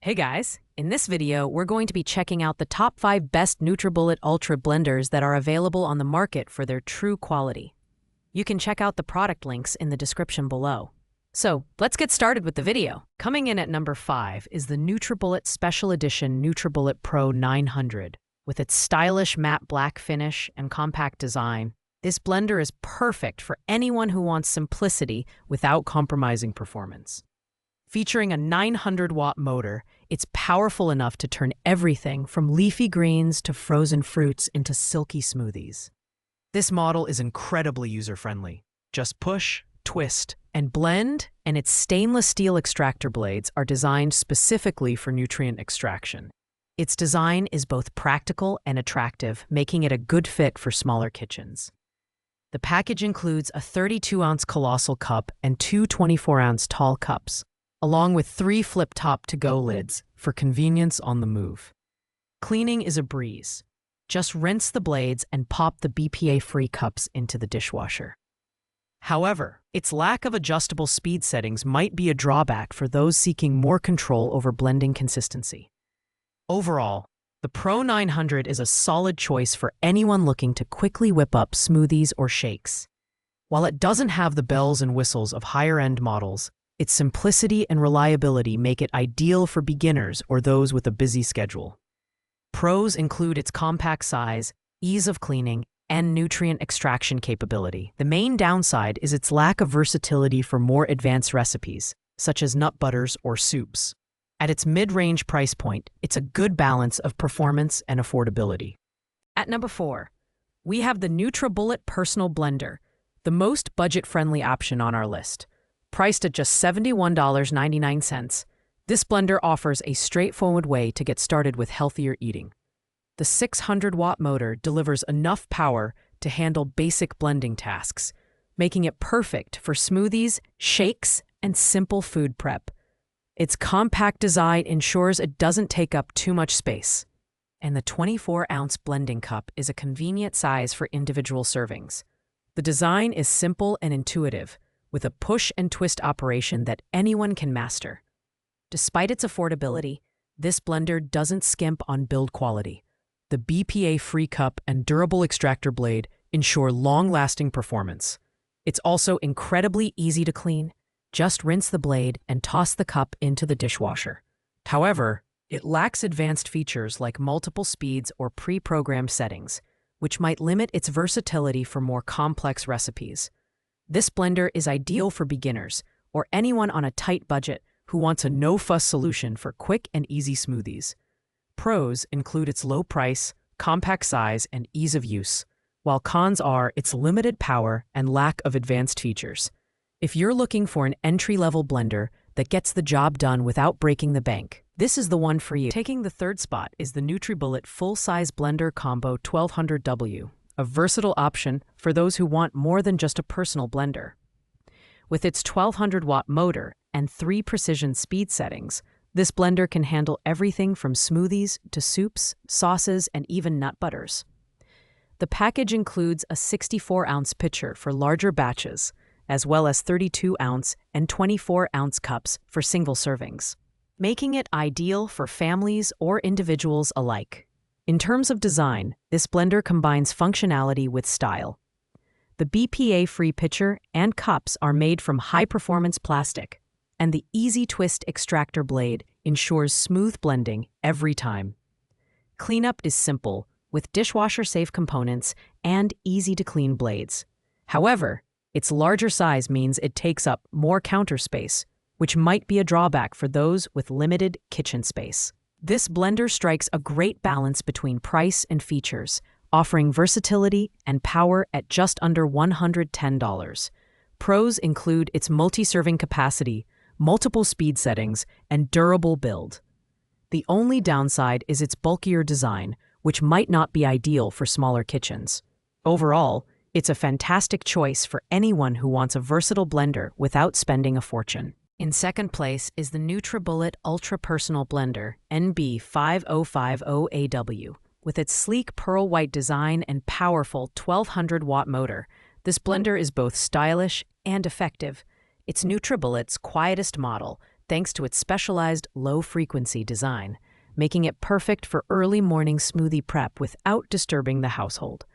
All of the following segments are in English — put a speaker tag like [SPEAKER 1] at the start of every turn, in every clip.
[SPEAKER 1] Hey guys, in this video, we're going to be checking out the top 5 best Nutribullet Ultra blenders that are available on the market for their true quality. You can check out the product links in the description below. So, let's get started with the video. Coming in at number 5 is the Nutribullet Special Edition Nutribullet Pro 900. With its stylish matte black finish and compact design, this blender is perfect for anyone who wants simplicity without compromising performance. Featuring a 900-watt motor, it's powerful enough to turn everything from leafy greens to frozen fruits into silky smoothies. This model is incredibly user-friendly. Just push, twist, and blend, and its stainless steel extractor blades are designed specifically for nutrient extraction. Its design is both practical and attractive, making it a good fit for smaller kitchens. The package includes a 32-ounce colossal cup and two 24-ounce tall cups, along with 3 flip-top to-go lids for convenience on the move. Cleaning is a breeze. Just rinse the blades and pop the BPA-free cups into the dishwasher. However, its lack of adjustable speed settings might be a drawback for those seeking more control over blending consistency. Overall, the Pro 900 is a solid choice for anyone looking to quickly whip up smoothies or shakes. While it doesn't have the bells and whistles of higher-end models, its simplicity and reliability make it ideal for beginners or those with a busy schedule. Pros include its compact size, ease of cleaning, and nutrient extraction capability. The main downside is its lack of versatility for more advanced recipes, such as nut butters or soups. At its mid-range price point, it's a good balance of performance and affordability. At number 4, we have the Nutribullet Personal Blender, the most budget-friendly option on our list. Priced at just $71.99, this blender offers a straightforward way to get started with healthier eating. The 600-watt motor delivers enough power to handle basic blending tasks, making it perfect for smoothies, shakes, and simple food prep. Its compact design ensures it doesn't take up too much space, and the 24-ounce blending cup is a convenient size for individual servings. The design is simple and intuitive, with a push-and-twist operation that anyone can master. Despite its affordability, this blender doesn't skimp on build quality. The BPA-free cup and durable extractor blade ensure long-lasting performance. It's also incredibly easy to clean. Just rinse the blade and toss the cup into the dishwasher. However, it lacks advanced features like multiple speeds or pre-programmed settings, which might limit its versatility for more complex recipes. This blender is ideal for beginners or anyone on a tight budget who wants a no-fuss solution for quick and easy smoothies. Pros include its low price, compact size, and ease of use, while cons are its limited power and lack of advanced features. If you're looking for an entry-level blender that gets the job done without breaking the bank, this is the one for you. Taking the third spot is the Nutribullet Full-Size Blender Combo 1200W. A versatile option for those who want more than just a personal blender. With its 1200-watt motor and 3 precision speed settings, this blender can handle everything from smoothies to soups, sauces, and even nut butters. The package includes a 64-ounce pitcher for larger batches, as well as 32-ounce and 24-ounce cups for single servings, making it ideal for families or individuals alike. In terms of design, this blender combines functionality with style. The BPA-free pitcher and cups are made from high-performance plastic, and the easy twist extractor blade ensures smooth blending every time. Cleanup is simple, with dishwasher-safe components and easy-to-clean blades. However, its larger size means it takes up more counter space, which might be a drawback for those with limited kitchen space. This blender strikes a great balance between price and features, offering versatility and power at just under $110. Pros include its multi-serving capacity, multiple speed settings, and durable build. The only downside is its bulkier design, which might not be ideal for smaller kitchens. Overall, it's a fantastic choice for anyone who wants a versatile blender without spending a fortune. In second place is the Nutribullet Ultra Personal Blender NB5050AW. With its sleek pearl white design and powerful 1200-watt motor, this blender is both stylish and effective. It's Nutribullet's quietest model thanks to its specialized low-frequency design, making it perfect for early morning smoothie prep without disturbing the household.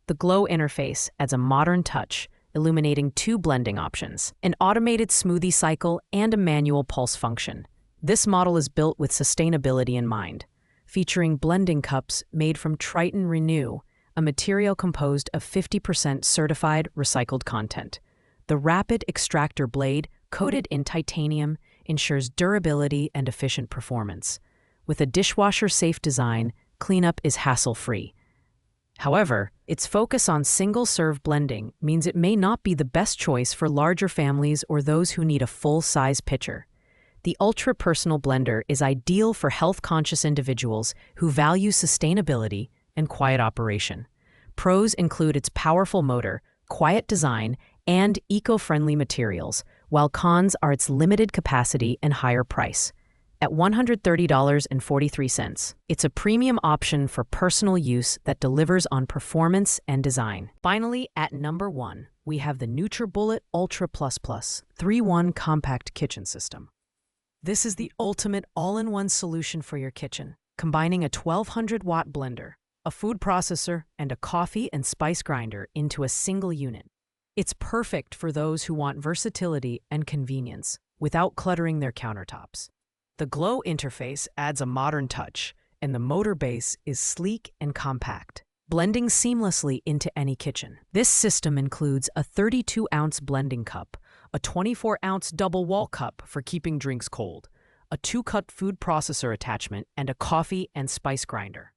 [SPEAKER 1] The Glow interface adds a modern touch, illuminating two blending options, an automated smoothie cycle and a manual pulse function. This model is built with sustainability in mind, featuring blending cups made from Triton Renew, a material composed of 50% certified recycled content. The rapid extractor blade, coated in titanium, ensures durability and efficient performance. With a dishwasher-safe design, cleanup is hassle-free. However, its focus on single-serve blending means it may not be the best choice for larger families or those who need a full-size pitcher. The ultra-personal blender is ideal for health-conscious individuals who value sustainability and quiet operation. Pros include its powerful motor, quiet design, and eco-friendly materials, while cons are its limited capacity and higher price. At $130.43, it's a premium option for personal use that delivers on performance and design. Finally, at number 1, we have the Nutribullet Ultra Plus Plus 3-in-1 Compact Kitchen System. This is the ultimate all-in-one solution for your kitchen, combining a 1200-watt blender, a food processor, and a coffee and spice grinder into a single unit. It's perfect for those who want versatility and convenience without cluttering their countertops. The Glow interface adds a modern touch, and the motor base is sleek and compact, blending seamlessly into any kitchen. This system includes a 32-ounce blending cup, a 24-ounce double wall cup for keeping drinks cold, a 2-cut food processor attachment, and a coffee and spice grinder.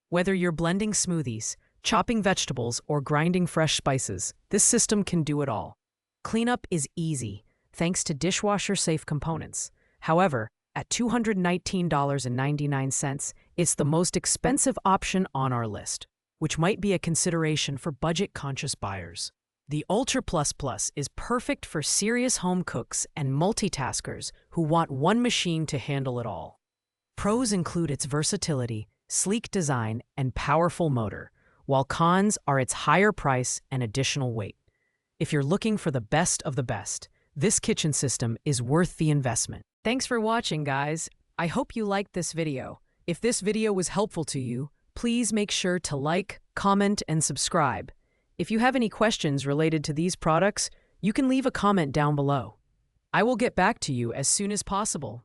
[SPEAKER 1] Whether you're blending smoothies, chopping vegetables, or grinding fresh spices, this system can do it all. Cleanup is easy, thanks to dishwasher-safe components. However, at $219.99, it's the most expensive option on our list, which might be a consideration for budget-conscious buyers. The Ultra Plus Plus is perfect for serious home cooks and multitaskers who want one machine to handle it all. Pros include its versatility, sleek design, and powerful motor, while cons are its higher price and additional weight. If you're looking for the best of the best, this kitchen system is worth the investment. Thanks for watching, guys. I hope you liked this video. If this video was helpful to you, please make sure to like, comment, and subscribe. If you have any questions related to these products, you can leave a comment down below. I will get back to you as soon as possible.